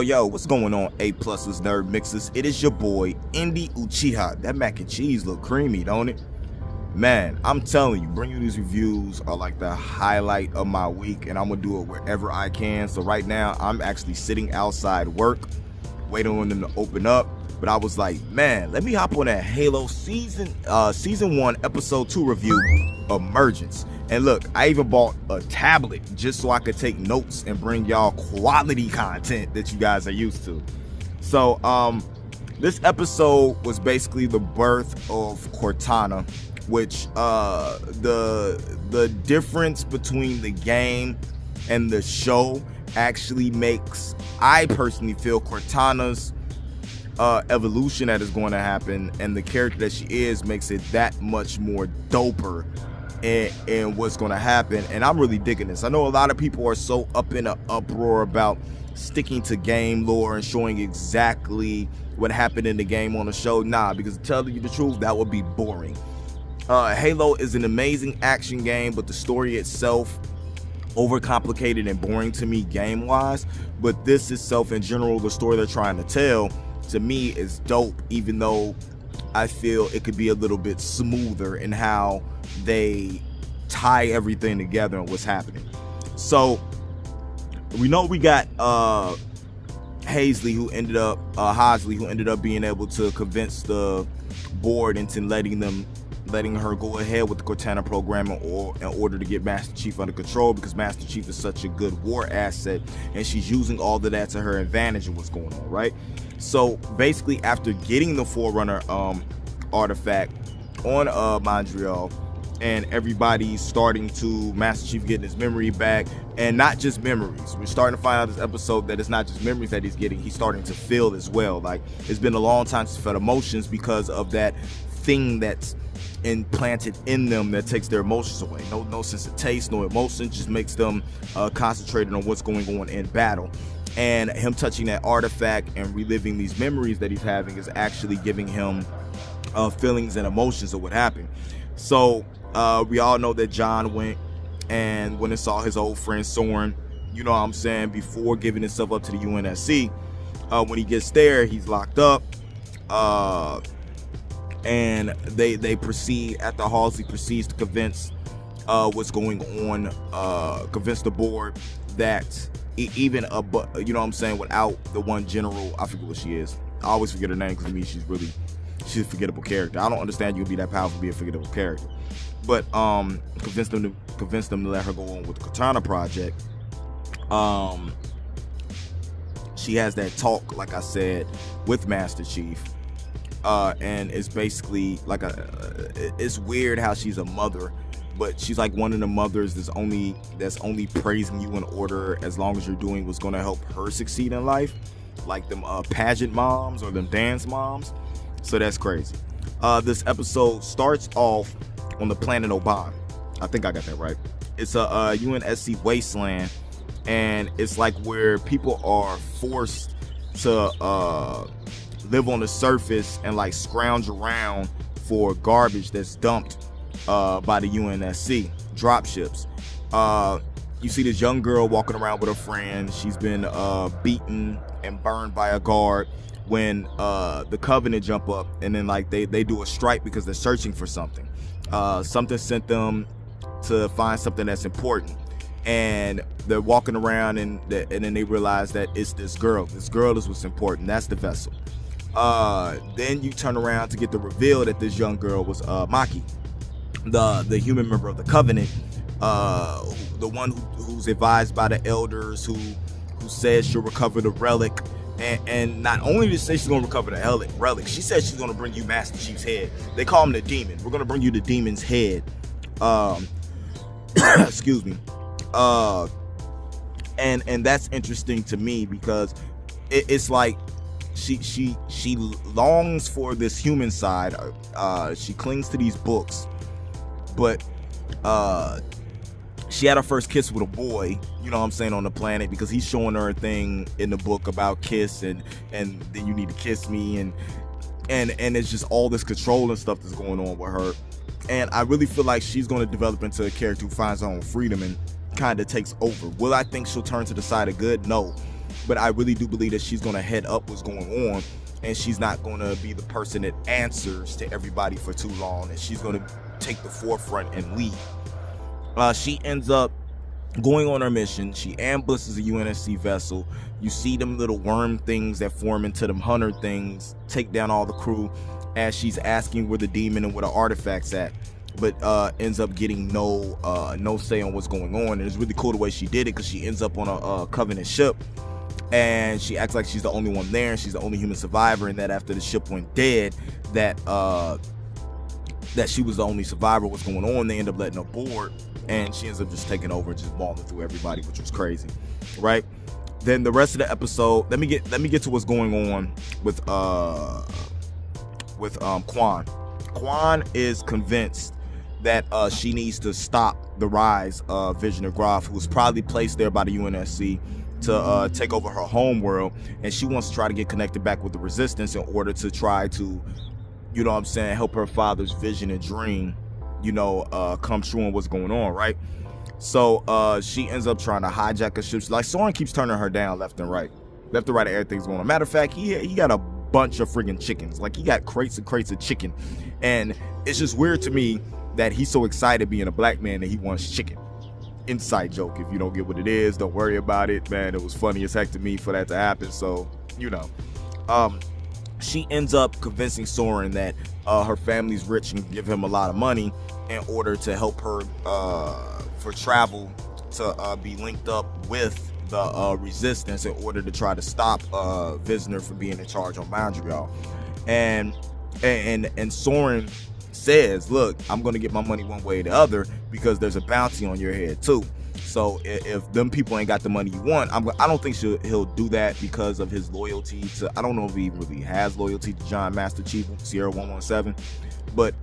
Yo, what's going on, A+'s Nerd Mixes? It is your boy, Indy Uchiha. That mac and cheese look creamy, don't it? Man, I'm telling you, bringing these reviews are like the highlight of my week, and I'm gonna do it wherever I can. So right now, I'm actually sitting outside work, waiting on them to open up. But I was like, man, let me hop on that Halo season 1, episode 2 review, Emergence. And look, I even bought a tablet just so I could take notes and bring y'all quality content that you guys are used to. So this episode was basically the birth of Cortana, which the difference between the game and the show actually makes, I personally feel, Cortana's evolution that is going to happen and the character that she is makes it that much more doper in what's going to happen. And I'm really digging this. I know a lot of people are so up in an uproar about sticking to game lore and showing exactly what happened in the game on the show. Nah, because to tell you the truth, that would be boring. Halo is an amazing action game, but the story itself overcomplicated and boring to me game wise. But this itself in general, the story they're trying to tell, to me is dope, even though I feel it could be a little bit smoother in how they tie everything together and what's happening. So we know we got Halsey who ended up being able to convince the board into letting her go ahead with the Cortana program in order to get Master Chief under control, because Master Chief is such a good war asset and she's using all of that to her advantage and what's going on, right? So basically, after getting the Forerunner artifact on Madrigal, and everybody's starting to, Master Chief getting his memory back, and not just memories. We're starting to find out this episode that it's not just memories that he's getting, he's starting to feel as well. Like, it's been a long time since he felt emotions because of that thing that's implanted in them that takes their emotions away. No sense of taste, no emotion, just makes them concentrated on what's going on in battle. And him touching that artifact and reliving these memories that he's having is actually giving him feelings and emotions of what happened. So we all know that John went and saw his old friend Soren, you know what I'm saying, before giving himself up to the UNSC. When he gets there, he's locked up. And they proceed, after Halsey proceeds to convince what's going on, convince the board that even you know what I'm saying, without the one general, I forget what she is. I always forget her name because to me she's a forgettable character. I don't understand you can be that powerful to be a forgettable character. But convince them to let her go on with the Cortana project. She has that talk, like I said, with Master Chief. And it's basically like it's weird how she's a mother, but she's like one of the mothers that's only praising you in order, as long as you're doing what's going to help her succeed in life, like them pageant moms or them dance moms. So that's crazy. This episode starts off on the planet Oban. I think I got that right. It's a UNSC wasteland, and it's like where people are forced to live on the surface and like scrounge around for garbage that's dumped by the UNSC dropships. You see this young girl walking around with her friend. She's been beaten and burned by a guard when the Covenant jump up, and then like they do a strike because they're searching for something. Something sent them to find something that's important, and they're walking around and then they realize that it's this girl. This girl is what's important. That's the vessel. Then you turn around to get the reveal that this young girl was Maki, the human member of the Covenant, the one who's advised by the elders, who says she'll recover the relic. And not only did she say she's going to recover the relic, she said she's going to bring you Master Chief's head. They call him the demon. We're going to bring you the demon's head. Excuse me. And that's interesting to me because it's like she longs for this human side. She clings to these books, but she had her first kiss with a boy, you know what I'm saying, on the planet, because he's showing her a thing in the book about kiss and then you need to kiss me, and it's just all this control and stuff that's going on with her. And I really feel like she's going to develop into a character who finds her own freedom and kind of takes over. Will I think she'll turn to the side of good? No. but I really do believe that she's going to head up what's going on, and she's not going to be the person that answers to everybody for too long, and she's going to take the forefront and lead. She ends up going on her mission. She ambushes a UNSC vessel. You see them little worm things that form into them hunter things take down all the crew as she's asking where the demon and where the artifact's at, but ends up getting no say on what's going on. And it's really cool the way she did it, because she ends up on a Covenant ship, and she acts like she's the only one there, and she's the only human survivor, and that after the ship went dead, that she was the only survivor. What's going on? They end up letting her board, and she ends up just taking over and just mauling through everybody, which was crazy, right? Then the rest of the episode, let me get to what's going on with Kwan. Kwan is convinced that she needs to stop the rise of Visioner Groff, who was probably placed there by the UNSC to take over her home world, and she wants to try to get connected back with the Resistance in order to try to, you know what I'm saying, help her father's vision and dream, come true on what's going on, right? So she ends up trying to hijack a ship. Like, Soren keeps turning her down left and right, everything's going on. Matter of fact, he got a bunch of friggin' chickens. Like, he got crates and crates of chicken, and it's just weird to me that he's so excited being a black man that he wants chicken. Inside joke. If you don't get what it is, don't worry about it, man. It was funny as heck to me for that to happen. So, she ends up convincing Soren that her family's rich and give him a lot of money in order to help her for travel to be linked up with the Resistance in order to try to stop Visner from being in charge on Madrigal. And Soren says, look, I'm going to get my money one way or the other, because there's a bounty on your head too. So if them people ain't got the money you want, I don't think he'll do that because of his loyalty to, I don't know if he really has loyalty to John Master Chief, Sierra 117, but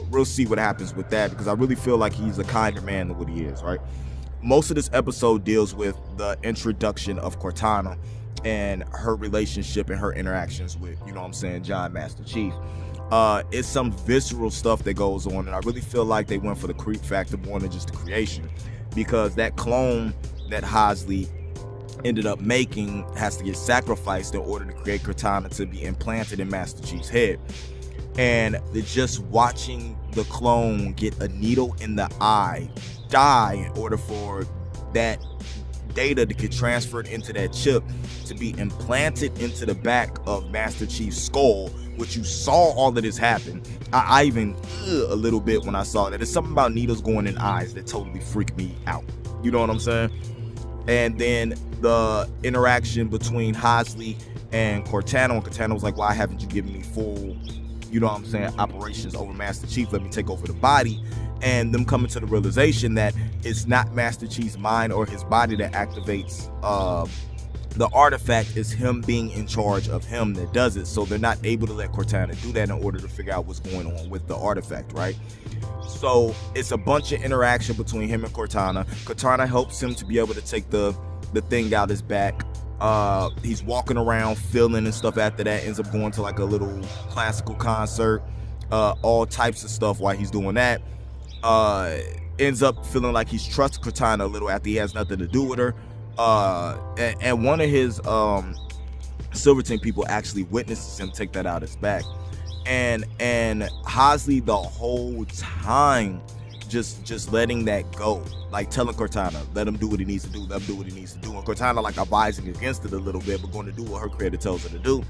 we'll see what happens with that, because I really feel like he's a kinder man than what he is, right? Most of this episode deals with the introduction of Cortana and her relationship and her interactions with, John Master Chief. It's some visceral stuff that goes on, and I really feel like they went for the creep factor more than just the creation, because that clone that Halsey ended up making has to get sacrificed in order to create Cortana to be implanted in Master Chief's head. And just watching the clone get a needle in the eye, die in order for that data to get transferred into that chip to be implanted into the back of Master Chief's skull, which you saw all of this happen. I even a little bit when I saw that. There's something about needles going in eyes that totally freaked me out. You know what I'm saying? And then the interaction between Halsey and Cortana. And Cortana was like, why haven't you given me full, operations over Master Chief? Let me take over the body. And them coming to the realization that it's not Master Chief's mind or his body that activates the artifact, is him being in charge of him that does it. So they're not able to let Cortana do that in order to figure out what's going on with the artifact, right? So it's a bunch of interaction between him and Cortana. Cortana helps him to be able to take the thing out his back. He's walking around feeling and stuff. After that, ends up going to like a little classical concert, all types of stuff while he's doing that. Ends up feeling like he's trusted Cortana a little after he has nothing to do with her. And one of his Silverton people actually witnesses him take that out his back, and Halsey the whole time just letting that go, like telling Cortana, let him do what he needs to do, let him do what he needs to do, and Cortana like advising against it a little bit, but going to do what her creator tells her to do.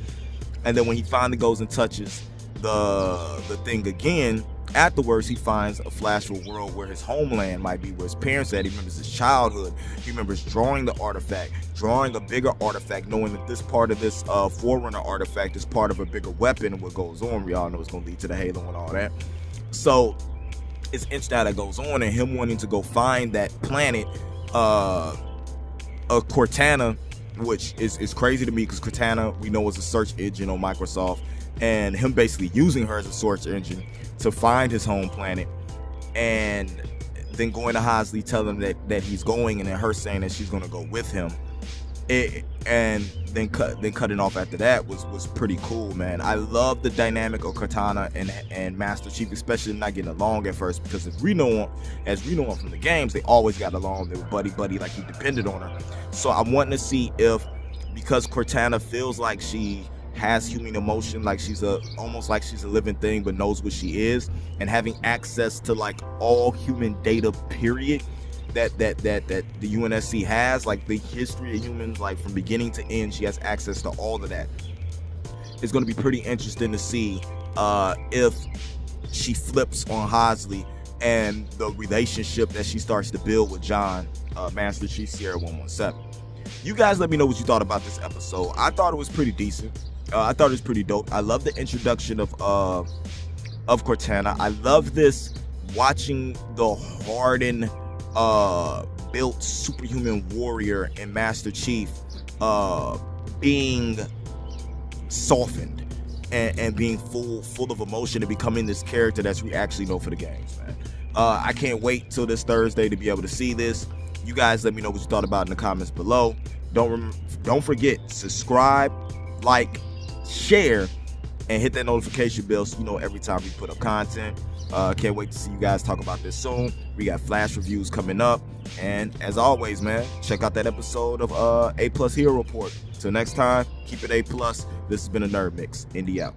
And then when he finally goes and touches the thing again, afterwards he finds a flash of a world where his homeland might be, where his parents at. He remembers his childhood. He remembers drawing the artifact, drawing a bigger artifact, knowing that this part of this Forerunner artifact is part of a bigger weapon, and what goes on, we all know it's going to lead to the Halo and all that. So it's interesting how that goes on, and him wanting to go find that planet, Cortana, which is crazy to me, because Cortana, we know, is a search engine on Microsoft, and him basically using her as a search engine to find his home planet, and then going to Halsey, telling him that he's going, and then her saying that she's going to go with him. And then cutting off after that was pretty cool, man. I love the dynamic of Cortana and Master Chief, especially not getting along at first, because as we know from the games, they always got along. They were buddy, like he depended on her. So I'm wanting to see if because Cortana feels like she has human emotion, like she's almost like she's a living thing, but knows what she is, and having access to like all human data, period, that the UNSC has, like the history of humans, like from beginning to end, she has access to all of that. It's going to be pretty interesting to see if she flips on Halsey and the relationship that she starts to build with John, Master Chief Sierra 117. You guys let me know what you thought about this episode. I thought it was pretty decent. I thought it was pretty dope. I love the introduction of Cortana. I love this, watching the hardened, built superhuman warrior and Master Chief being softened and being full of emotion and becoming this character that we actually know for the games, man. I can't wait till this Thursday to be able to see this. You guys let me know what you thought about in the comments below. Don't forget, subscribe, like, share, and hit that notification bell so you know every time we put up content. Can't wait to see you guys talk about this soon. We got flash reviews coming up, and as always, man, check out that episode of A+ Hero Report. Till next time, keep it A+. This has been a Nerd Mix. Indy out.